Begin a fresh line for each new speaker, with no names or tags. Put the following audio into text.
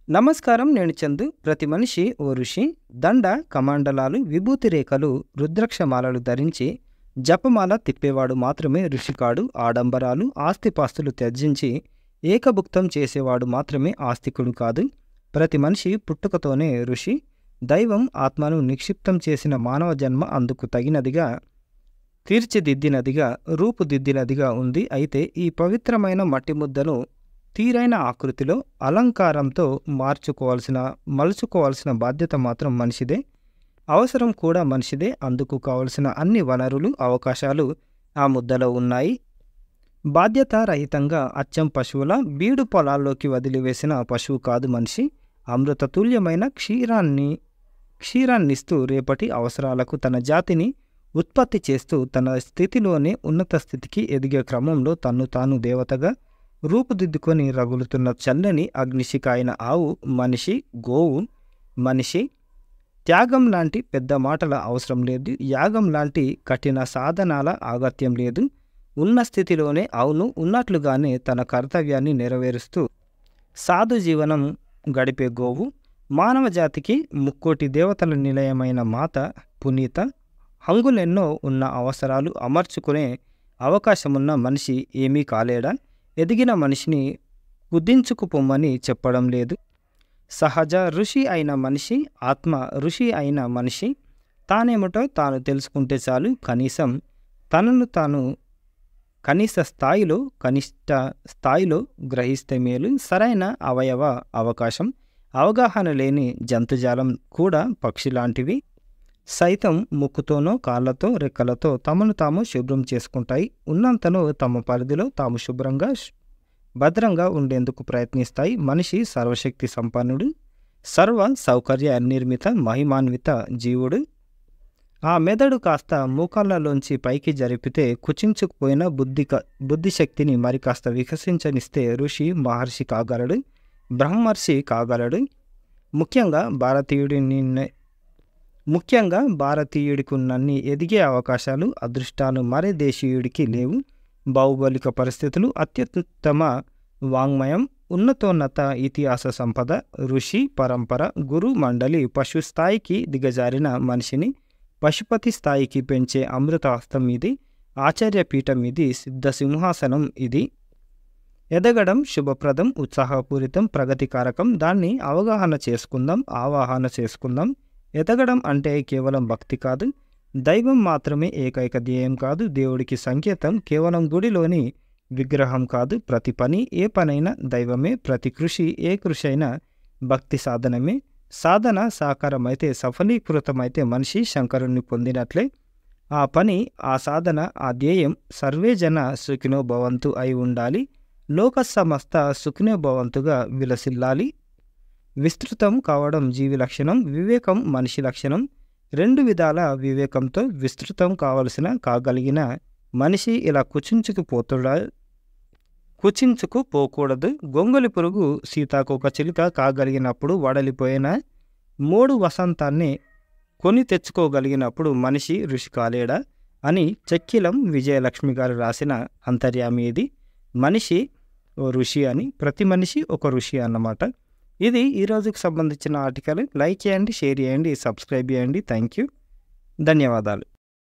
నమస్కారం. నేను చందు. ప్రతి మనిషి ఓ ఋషి. దండ, కమండలాలు, విభూతి రేఖలు, రుద్రాక్షమాలలు ధరించి జపమాల తిప్పేవాడు మాత్రమే ఋషి కాడు. ఆడంబరాలు, ఆస్తిపాస్తులు త్యజించి ఏకభుక్తం చేసేవాడు మాత్రమే ఆస్తికుడు కాదు. ప్రతి మనిషి పుట్టుకతోనే ఋషి. దైవం ఆత్మను నిక్షిప్తం చేసిన మానవ జన్మ అందుకు తగినదిగా, తీర్చిదిద్దినదిగా, రూపుదిద్దినదిగా ఉంది. అయితే ఈ పవిత్రమైన మట్టి ముద్దను తీరైన ఆకృతిలో అలంకారంతో మలుచుకోవాల్సిన బాధ్యత మాత్రం మనిషిదే. అవసరం కూడా మనిషిదే. అందుకు కావలసిన అన్ని వనరులు, అవకాశాలు ఆ ముద్దలో ఉన్నాయి. బాధ్యత రహితంగా అచ్చం పశువుల బీడు పొలాల్లోకి వదిలివేసిన పశువు కాదు మనిషి. అమృతతుల్యమైన క్షీరాన్నిస్తూ రేపటి అవసరాలకు తన జాతిని ఉత్పత్తి చేస్తూ తన స్థితిలోనే ఉన్నత స్థితికి ఎదిగే క్రమంలో తన్ను తాను దేవతగా రూపుదిద్దుకొని రగులుతున్న చల్లని అగ్నిశిఖ అయిన ఆవు మనిషి. గోవు మనిషి. త్యాగం లాంటి పెద్ద మాటల అవసరం లేదు. యాగం లాంటి కఠిన సాధనాల ఆగత్యం లేదు. ఉన్న స్థితిలోనే అవును ఉన్నట్లుగానే తన కర్తవ్యాన్ని నెరవేరుస్తూ సాధు జీవనం గడిపే గోవు మానవ జాతికి ముక్కోటి దేవతల నిలయమైన మాత. పునీత. హంగులెన్నో ఉన్న అవసరాలు అమర్చుకునే అవకాశమున్న మనిషి ఏమీ కాలేడా? ఎదిగిన మనిషిని కుదించుకుపోమ్మని చెప్పడం లేదు. సహజ ఋషి అయిన మనిషి, ఆత్మ ఋషి అయిన మనిషి తానేమిటో తాను తెలుసుకుంటే చాలు. కనీసం తనను తాను కనిష్ట స్థాయిలో గ్రహిస్తే మేలు. సరైన అవకాశం, అవగాహన లేని జంతుజాలం కూడా పక్షి లాంటివి సైతం ముక్కుతోనో కాళ్ళతో రెక్కలతో తమను తాము శుభ్రం చేసుకుంటాయి. ఉన్నంతలో తమ పరిధిలో తాము భద్రంగా ఉండేందుకు ప్రయత్నిస్తాయి. మనిషి సర్వశక్తి సంపన్నుడు, సర్వ సౌకర్య నిర్మిత, మహిమాన్విత జీవుడు. ఆ మెదడు కాస్త మోకాళ్ళలోంచి పైకి జరిపితే కుచించుకుపోయిన బుద్ధిశక్తిని మరి కాస్త వికసించనిస్తే ఋషి మహర్షి కాగలడు, బ్రహ్మర్షి కాగలడు. ముఖ్యంగా భారతీయుడికున్నన్ని ఎదిగే అవకాశాలు, అదృష్టాలు మరే దేశీయుడికి లేవు. భౌగోళిక పరిస్థితులు, అత్యుత్తమ వాంగ్మయం, ఉన్నతోన్నత ఇతిహాస సంపద, ఋషి పరంపర, గురు మండలి, పశు స్థాయికి దిగజారిన మనిషిని పశుపతి స్థాయికి పెంచే అమృతహస్తం ఇది. ఆచార్యపీఠం ఇది. సిద్ధ సింహాసనం ఇది. ఎదగడం శుభప్రదం, ఉత్సాహపూరితం, ప్రగతికారకం. దాన్ని అవగాహన చేసుకుందాం, ఆవాహన చేసుకుందాం. ఎదగడం అంటే కేవలం భక్తి కాదు, దైవం మాత్రమే ఏకైక ధ్యేయం కాదు, దేవుడికి సంకేతం కేవలం గుడిలోని విగ్రహం కాదు. ప్రతి పని, ఏ పనైనా దైవమే. ప్రతి కృషి, ఏ కృషి అయినా భక్తి సాధనమే. సాధన సాకారమైతే, సఫలీకృతమైతే మనిషి శంకరుణ్ణి పొందినట్లే. ఆ పని, ఆ సాధన, ఆ ధ్యేయం సర్వే జన సుఖినో భవంతు అయి ఉండాలి. లోక సమస్త సుఖినో భవంతుగా విలసిల్లాలి. విస్తృతం కావడం జీవి లక్షణం, వివేకం మనిషి లక్షణం. రెండు విధాల వివేకంతో విస్తృతం కాగలిగిన మనిషి ఇలా కుచించుకుపోకూడదు. గొంగలి పురుగు సీతాకోక చిలుక కాగలిగినప్పుడు, వడలిపోయిన మోడు వసంతాన్ని కొని తెచ్చుకోగలిగినప్పుడు మనిషి ఋషి కాలేడా అని చెక్కిలం విజయలక్ష్మి గారు రాసిన అంతర్యామి ఇది. మనిషి ఓ ఋషి అని, ప్రతి మనిషి ఒక ఋషి అన్నమాట. ఇది ఈరోజుకి సంబంధించిన ఆర్టికల్. లైక్ చేయండి, షేర్ చేయండి, సబ్స్క్రైబ్ చేయండి. Thank you. ధన్యవాదాలు.